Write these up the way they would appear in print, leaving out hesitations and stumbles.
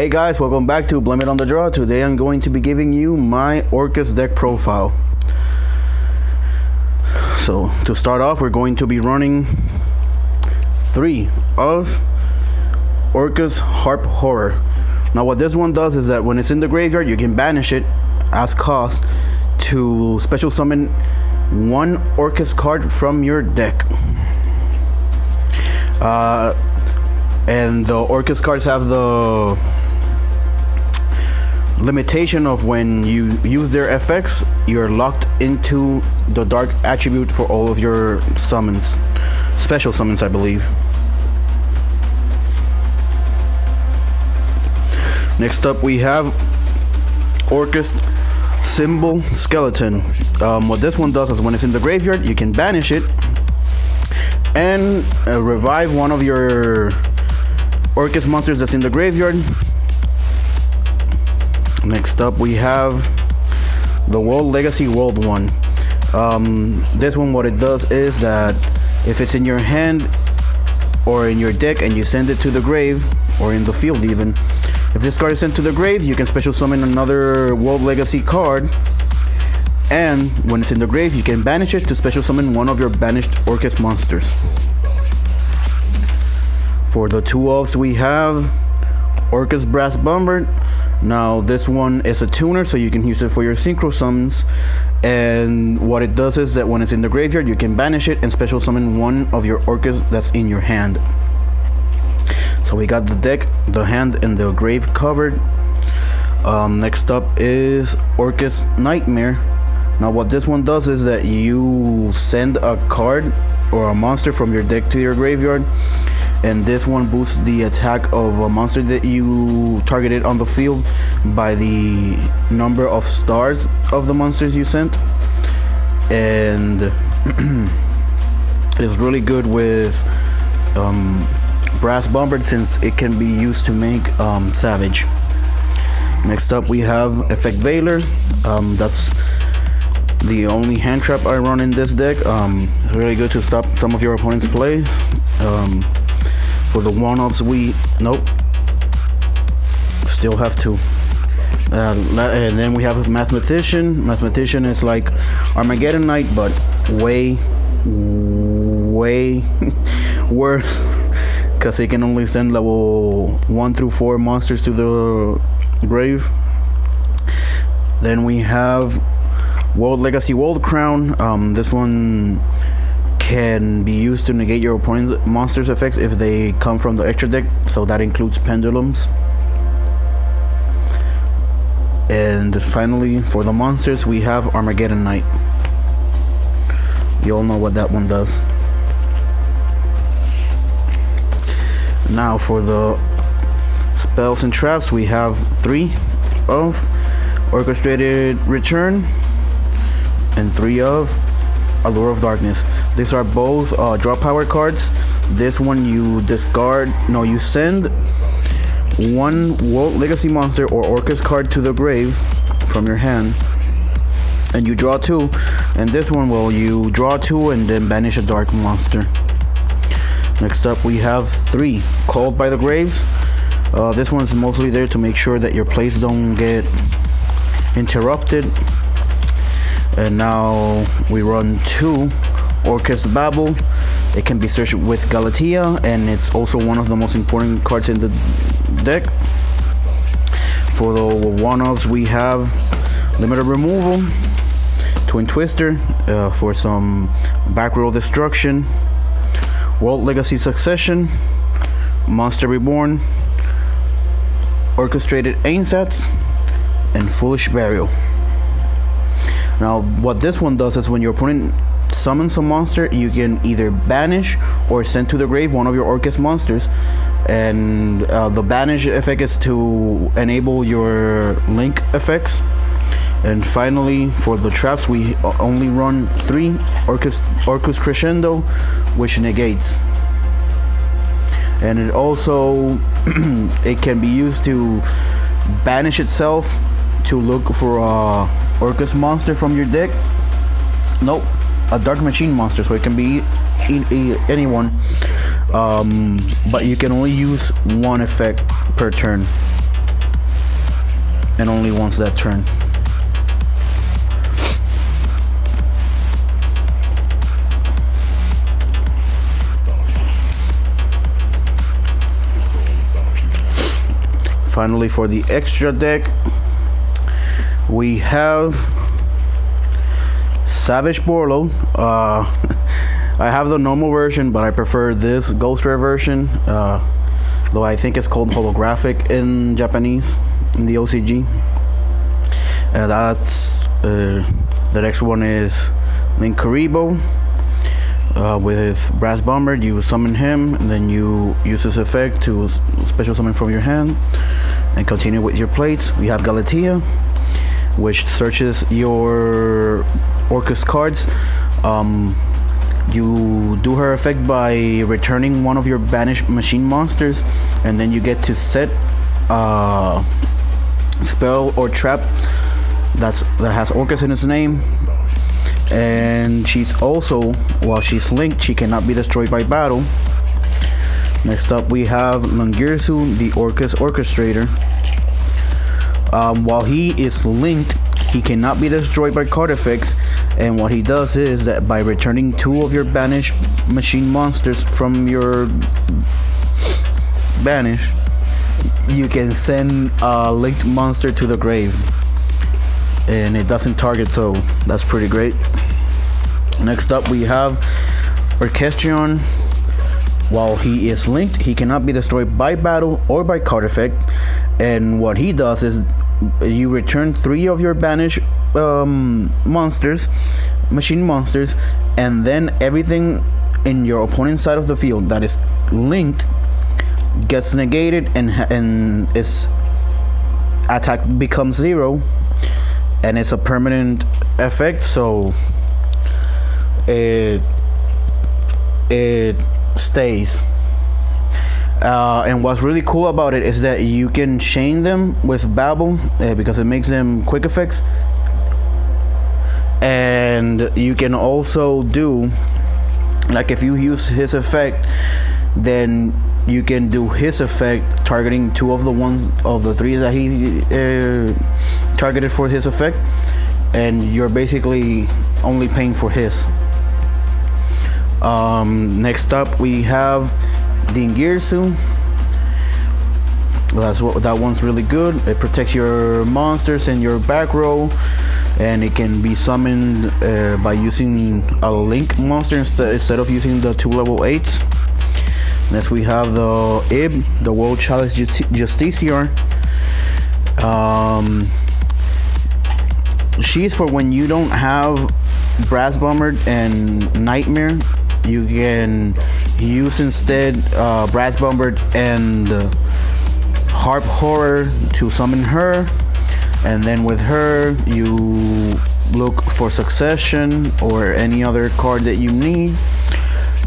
Hey guys, welcome back to Blame It on the Draw. Today I'm going to be giving you my Orcust deck profile. So to start off, we're going to be running 3 of Orcust Harp Horror. Now what this one does is that when it's in the graveyard, you can banish it as cost to special summon 1 Orcust card from your deck. And the Orcust cards have the limitation of when you use their effects, you're locked into the dark attribute for all of your summons. Special summons, I believe. Next up we have Orcust Symbol Skeleton. What this one does is when it's in the graveyard, you can banish it and revive one of your Orcust monsters that's in the graveyard. Next up we have the World Legacy World 1. This one, what it does is that if it's in your hand or in your deck and you send it to the grave, or in the field even, if this card is sent to the grave, you can special summon another World Legacy card, and when it's in the grave you can banish it to special summon one of your banished Orcust monsters. For the 2-ofs we have Orcust Brass Bombard. Now this one is a tuner, so you can use it for your synchro summons, and what it does is that when it's in the graveyard you can banish it and special summon one of your Orcust that's in your hand. So we got the deck, the hand, and the grave covered. Next up is Orcust Nightmare. Now what this one does is that you send a card or a monster from your deck to your graveyard, and this one boosts the attack of a monster that you targeted on the field by the number of stars of the monsters you sent. And it's really good with Brass Bombard since it can be used to make Savage. Next up we have Effect Veiler. That's the only hand trap I run in this deck. It's really good to stop some of your opponent's plays. For the 1-offs still have 2. And then we have Mathematician. Mathematician is like Armageddon Knight, but way worse, because it can only send level 1 through 4 monsters to the grave. Then we have World Legacy World Crown. This one can be used to negate your opponent's monsters effects if they come from the extra deck, so that includes pendulums. And finally, for the monsters, we have Armageddon Knight. You all know what that one does. Now for the spells and traps, we have 3 of Orchestrated Return and 3 of Allure of Darkness. These are both draw power cards. This one you you send 1 World Legacy monster or Orcust card to the grave from your hand, and you draw 2. And this one, well, you draw 2 and then banish a dark monster. Next up we have 3 Called by the Graves. This one's mostly there to make sure that your plays don't get interrupted. And now we run 2 Orcust Babel. It can be searched with Galatea, and it's also one of the most important cards in the deck. For the 1-offs we have Limited Removal, Twin Twister for some back row destruction, World Legacy Succession, Monster Reborn, Orchestrated Ainsats, and Foolish Burial. Now what this one does is when your opponent summons a monster, you can either banish or send to the grave one of your Orcust monsters, and the banish effect is to enable your link effects. And finally, for the traps, we only run 3 Orcust Crescendo, which negates. And it also it can be used to banish itself to look for a Orcust monster from your deck. Nope, a Dark Machine monster, so it can be anyone. But you can only use 1 effect per turn. and only once that turn. Finally, for the extra deck, we have Savage Borlo. I have the normal version, but I prefer this Ghost Rare version, though I think it's called holographic in Japanese in the OCG. The next one is Link Karibo. With Brass Bomber, you summon him, and then you use this effect to special summon from your hand and continue with your plates. We have Galatea, which searches your Orcust cards. You do her effect by returning one of your banished machine monsters, and then you get to set a spell or trap that has Orcust in its name. And she's also, while she's linked, she cannot be destroyed by battle. Next up, we have Langirsu, the Orcust Orchestrator. While he is linked, he cannot be destroyed by card effects. And what he does is that by returning 2 of your banished machine monsters from your banish, you can send a linked monster to the grave. And it doesn't target, so that's pretty great. Next up, we have Orchestrion. While he is linked, he cannot be destroyed by battle or by card effect. And what he does is you return 3 of your banished monsters, machine monsters, and then everything in your opponent's side of the field that is linked gets negated, and its attack becomes 0. And it's a permanent effect, so it stays. And what's really cool about it is that you can chain them with Babel, because it makes them quick effects. And you can also do, like, if you use his effect, then you can do his effect targeting 2 of the 3 that he targeted for his effect, and you're basically only paying for his. Next up, we have the Ngirsu. That one's really good. It protects your monsters in your back row, and it can be summoned by using a link monster instead of using the 2 level 8s. Next, we have the Ib, the World Chalice Justiciar. She's for when you don't have Brass Bomber and Nightmare. You can use instead Brass Bomber and Harp Horror to summon her, and then with her you look for Succession or any other card that you need,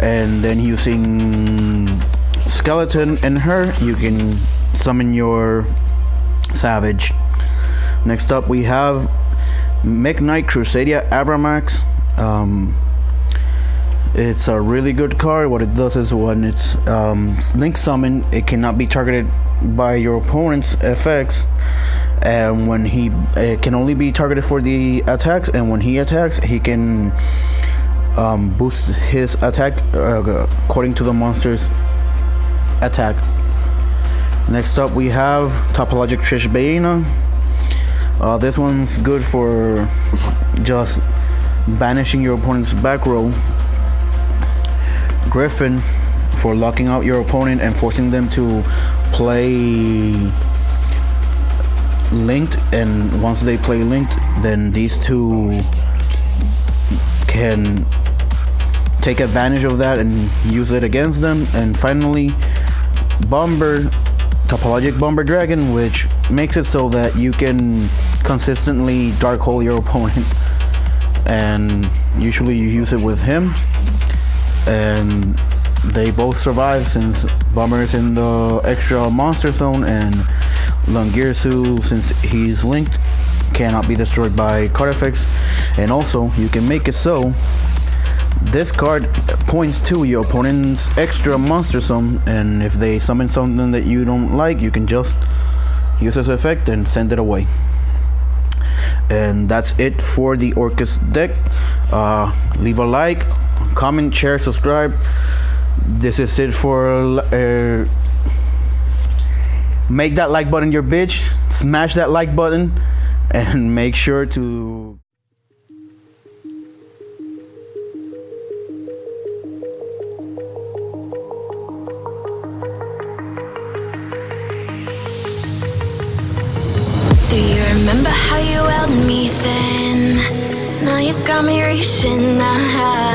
and then using Skeleton and her, you can summon your Savage. Next up, we have Mech Knight Crusadia Avramax. It's a really good card. What it does is when it's link summon, it cannot be targeted by your opponent's effects, and when it can only be targeted for the attacks, and when he attacks, he can boost his attack according to the monster's attack. Next up, we have Topologic Trish Baena. This one's good for just banishing your opponent's back row. Griffin for locking out your opponent and forcing them to play linked, and once they play linked, then these 2 can take advantage of that and use it against them. And finally, Bomber, Topologic Bomber Dragon, which makes it so that you can consistently dark hole your opponent, and usually you use it with him, and they both survive since Bomber is in the extra monster zone, and Langirsu, since he's linked, cannot be destroyed by card effects. And also, you can make it so this card points to your opponent's extra monster zone, and if they summon something that you don't like, you can just useless effect, and send it away. And that's it for the Orcust deck. Leave a like, comment, share, subscribe. This is it for make that like button your bitch. Smash that like button, and make sure to do you remember how you held me then? Now you got me reaching out.